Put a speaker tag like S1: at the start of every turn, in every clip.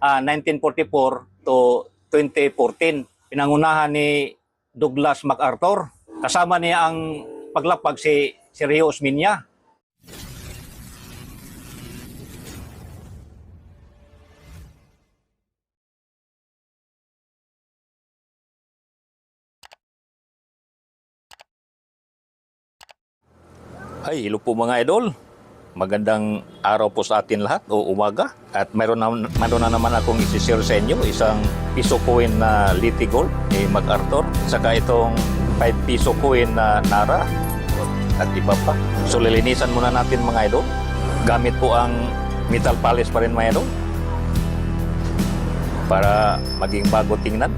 S1: 1944 to 2014. Pinangunahan ni Douglas MacArthur. Kasama niya ang paglapag si Rio Osmeña.
S2: Ay, hello po mga idol. Magandang araw po sa atin lahat o umaga. At mayroon na naman akong isi-share sa inyo isang piso coin na Liti Gold ni MacArthur. Saka itong 5 piso coin na Nara at iba pa. So lilinisan muna natin mga idol. Gamit po ang metal polish pa rin mga idol para maging bago tingnan.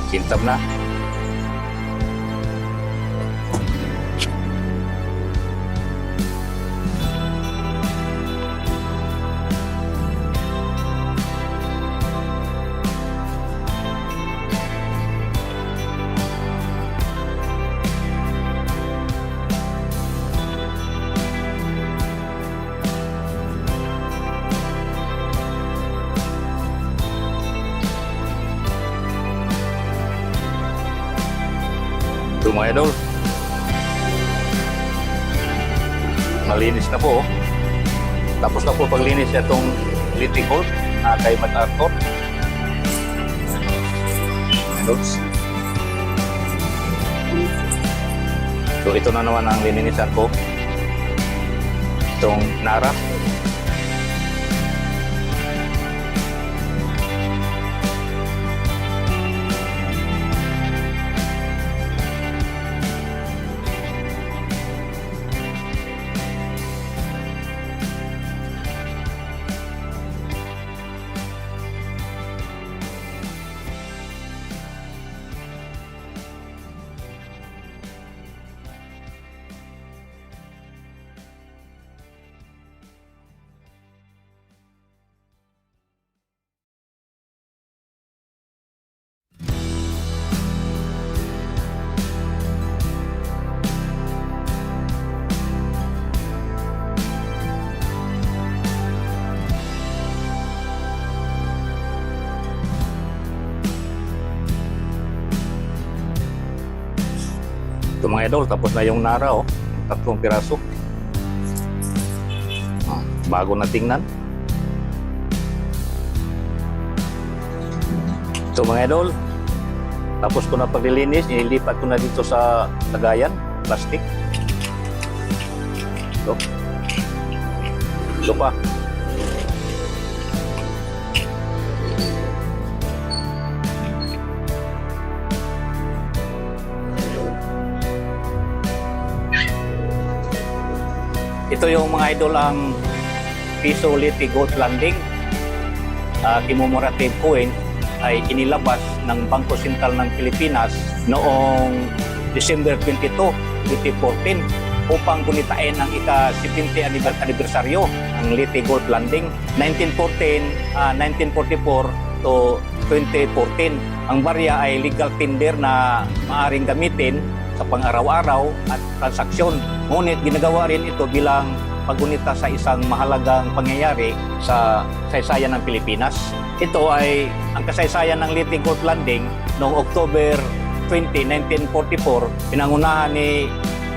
S2: Kintab na. Ito mga idol, malinis na po. Tapos na po paglinis itong Liti Gold na kay MacArthur. Idols. So ito na naman ang lininisan ko, itong Nara. Ito mga idol, tapos na yung Nara, 3 piraso. Bago na tingnan. Ito mga idol, tapos ko na paglilinis, nilipat ko na dito sa lagayan, plastic. Ito pa.
S1: Ito yung mga idol ang piso Liti Gold Landing. Commemorative coin ay inilabas ng Bangko Sentral ng Pilipinas noong December 22, 2014 upang gunitain ang ika-70 anibersaryo ng Liti Gold Landing 1944 to 2014. Ang barya ay legal tender na maaaring gamitin sa pang-araw-araw at transaksyon. Ngunit ginagawa rin ito bilang paggunita sa isang mahalagang pangyayari sa kasaysayan ng Pilipinas. Ito ay ang kasaysayan ng Liti Gold Landing noong October 20, 1944. Pinangunahan ni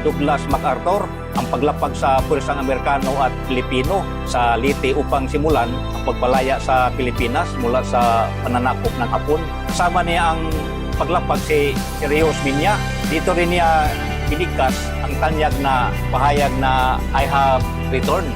S1: Douglas MacArthur ang paglapag sa puwersang Amerikano at Pilipino sa Liti upang simulan ang pagbalaya sa Pilipinas mula sa pananakop ng Hapon. Kasama niya ang paglapag si Rio Osmeña dito rin niya binigkas ang tanyag na pahayag na I have returned.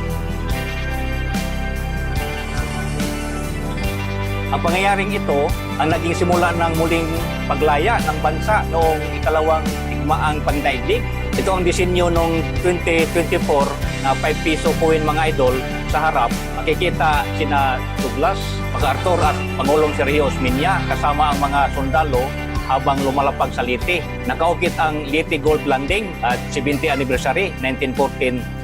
S1: Ang pangyayaring ito ang naging simula ng muling paglaya ng bansa noong ikalawang digmaang pandaigdig. Ito ang disenyo noong 2024 na 5 piso coin mga idol. Sa harap, makikita sina Douglas, MacArthur at Pangulong Sergio Osmeña kasama ang mga sundalo habang lumalapag sa Leyte. Nakaukit ang Leyte Gold Landing at 70th anniversary 1944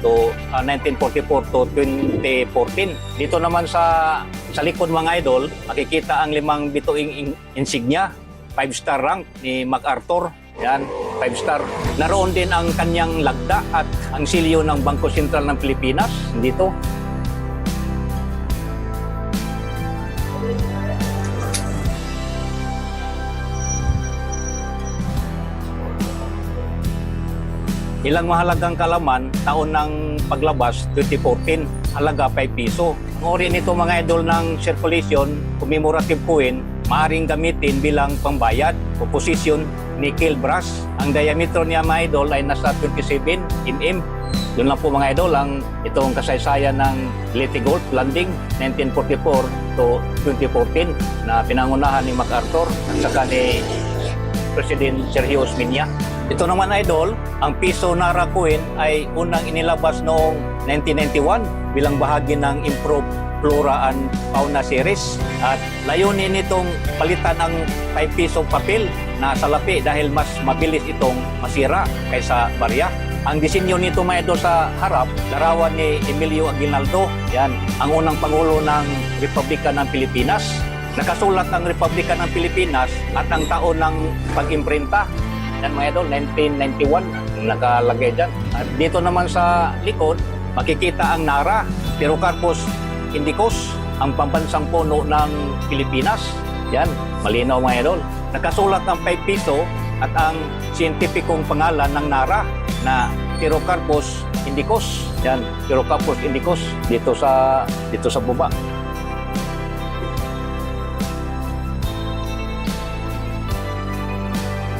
S1: to 2014. Dito naman sa likod mga idol, makikita ang 5 bituing insignia, 5-star rank ni MacArthur. Yan, 5-star. Naroon din ang kanyang lagda at ang silyo ng Bangko Sentral ng Pilipinas dito. Ilang mahalagang kalaman, taon ng paglabas, 2014, halaga 5 piso. Ang ori nito mga idol ng circulation, commemorative coin, maaaring gamitin bilang pambayad, composition, nickel brass. Ang diametro niya mga idol ay nasa 27 mm. Doon lang po mga idol ang itong kasaysayan ng Leyte Gold Landing 1944 to 2014 na pinangunahan ni MacArthur at saka ni President Sergio Osmeña. Ito naman idol, ang piso Nara coin ay unang inilabas noong 1991 bilang bahagi ng Improved Flora and Fauna Series. At layunin nitong palitan ang 5 pisong papel na salapi dahil mas mabilis itong masira kaysa barya. Ang disenyo nito mga idol sa harap, larawan ni Emilio Aguinaldo. Yan, ang unang Pangulo ng Republika ng Pilipinas. Nakasulat ang Republika ng Pilipinas at ang taon ng pag-imprinta. Yan mga idol, 1991, nakalagay dyan. At dito naman sa likod, makikita ang Nara, Pterocarpus indicus, ang pambansang puno ng Pilipinas. Yan, malinaw mga idol. Nakasulat ang 5 piso at ang siyentipikong pangalan ng Nara na Pterocarpus indicus. Yan, Pterocarpus indicus dito sa baba.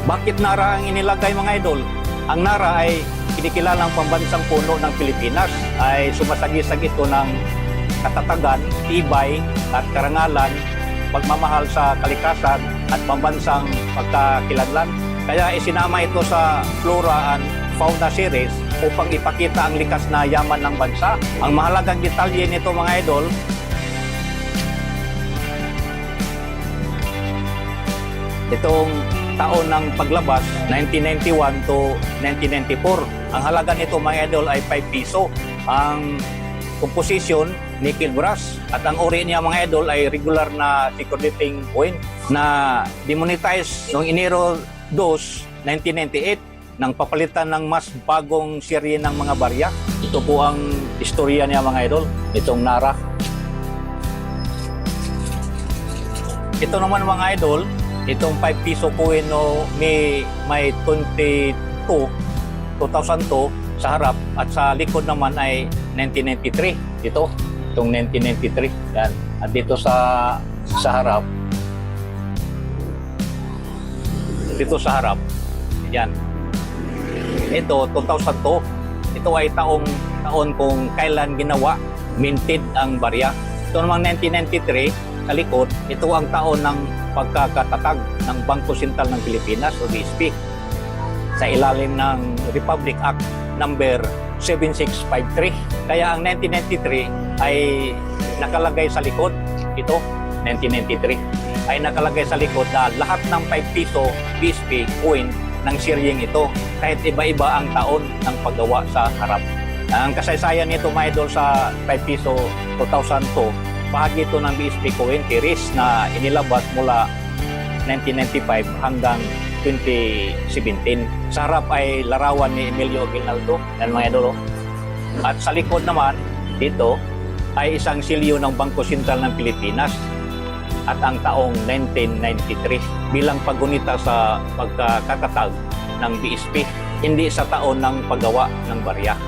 S1: Bakit Nara ang inilagay mga idol? Ang Nara ay kinikilalang pambansang puno ng Pilipinas, ay sumasagisag ito ng katatagan, tibay at karangalan, pagmamahal sa kalikasan at pambansang pagkakilanlan. Kaya isinama ito sa Flora and Fauna Series upang ipakita ang likas na yaman ng bansa. Ang mahalagang detalye nito mga idol, itong taon ng paglabas, 1991 to 1994. Ang halaga nito mga idol ay 5 piso. Ang composition, nickel brass. At ang ori niya mga idol ay regular na circulating coin na demonetize noong Enero 2, 1998 nang papalitan ng mas bagong serye ng mga barya. Ito po ang istorya niya mga idol, itong Nara. Ito naman mga idol, itong 5 piso coin no, may 2002 sa harap at sa likod naman ay 1993. Itong 1993. Yan. At dito sa harap, yan. Ito 2002. Ito ay taon kung kailan ginawa, minted ang barya. Ito namang 1993 sa likod, ito ang taon ng pagkakatatag ng Bangko Sentral ng Pilipinas o BSP sa ilalim ng Republic Act number 7653. Kaya ang 1993 ay nakalagay sa likod, ito 1993 ay nakalagay sa likod na lahat ng 5 piso BSP coin ng seryeng ito kahit iba-iba ang taon ng paggawa sa harap. Ang kasaysayan nito mga idol sa 5 piso 2002, bahagi ito ng BSP coin series na inilabas mula 1995 hanggang 2017. Sa harap ay larawan ni Emilio Aguinaldo, yan mga idol. At sa likod naman, dito ay isang silyo ng Bangko Sentral ng Pilipinas at ang taong 1993 bilang paggunita sa pagkakatatag ng BSP, hindi sa taon ng paggawa ng barya.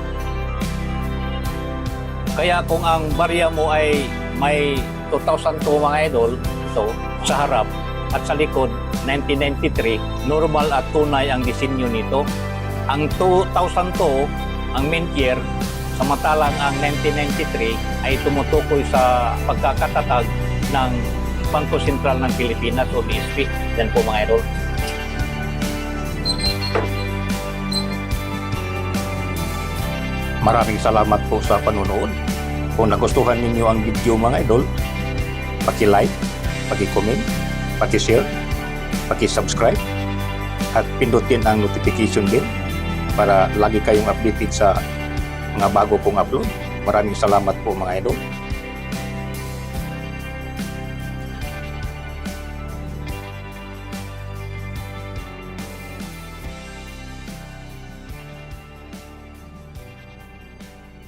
S1: Kaya kung ang barya mo ay may 2002 mga idol, ito sa harap, at sa likod 1993, normal at tunay ang disenyo nito. Ang 2002, ang mint year, samantalang ang 1993 ay tumutukoy sa pagkakatatag ng Bangko Sentral ng Pilipinas o BSP. Yan po mga idol.
S2: Maraming salamat po sa panonood. Kung nagustuhan ninyo ang video mga idol, paki-like, paki-comment, paki-share, paki-subscribe, at pindutin ang notification bell para lagi kayong updated sa mga bago kong upload. Maraming salamat po mga idol.